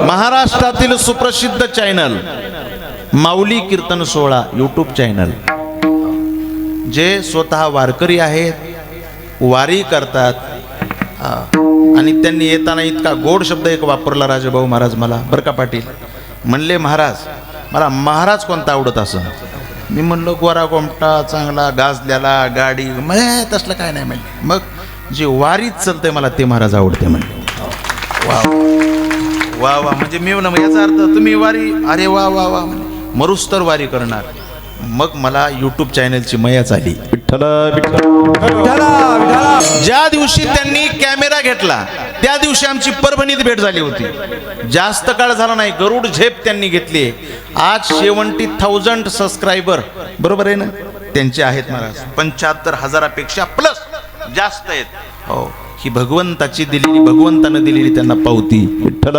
महाराष्ट्रातील सुप्रसिद्ध चॅनल माऊली कीर्तन सोहळा यूट्यूब चॅनल, जे स्वतः वारकरी आहेत, वारी करतात, आणि त्यांनी येताना इतका गोड शब्द एक वापरला राजाभाऊ महाराज मला, बरं का पाटील, म्हणले महाराज मला महाराज कोणता आवडत असं. मी म्हणलो गोरा गोमटा चांगला गाजल्याला गाडी, म्हणजे तसलं काय नाही म्हणले. मग जे वारीत चालतंय मला ते महाराज आवडते म्हणले. वा वा वा, म्हणजे मी म्हणलं याचा अर्थ तुम्ही वारी, अरे वा वा वा, मरुस्तर वारी करणार. मग मला यूट्यूब चॅनलची मयाच आली. विठ्ठल ज्या दिवशी त्यांनी कॅमेरा घेतला त्या दिवशी आमची परभणीत भेट झाली होती. जास्त काळ झाला नाही, गरुड झेप त्यांनी घेतली. आज 70,000 सबस्क्रायबर बरोबर आहे ना त्यांचे आहेत महाराज, 75,000पेक्षा प्लस जास्त आहेत. हो, ही भगवंताची दिलेली, भगवंतानं दिलेली त्यांना पावती. विठ्ठल.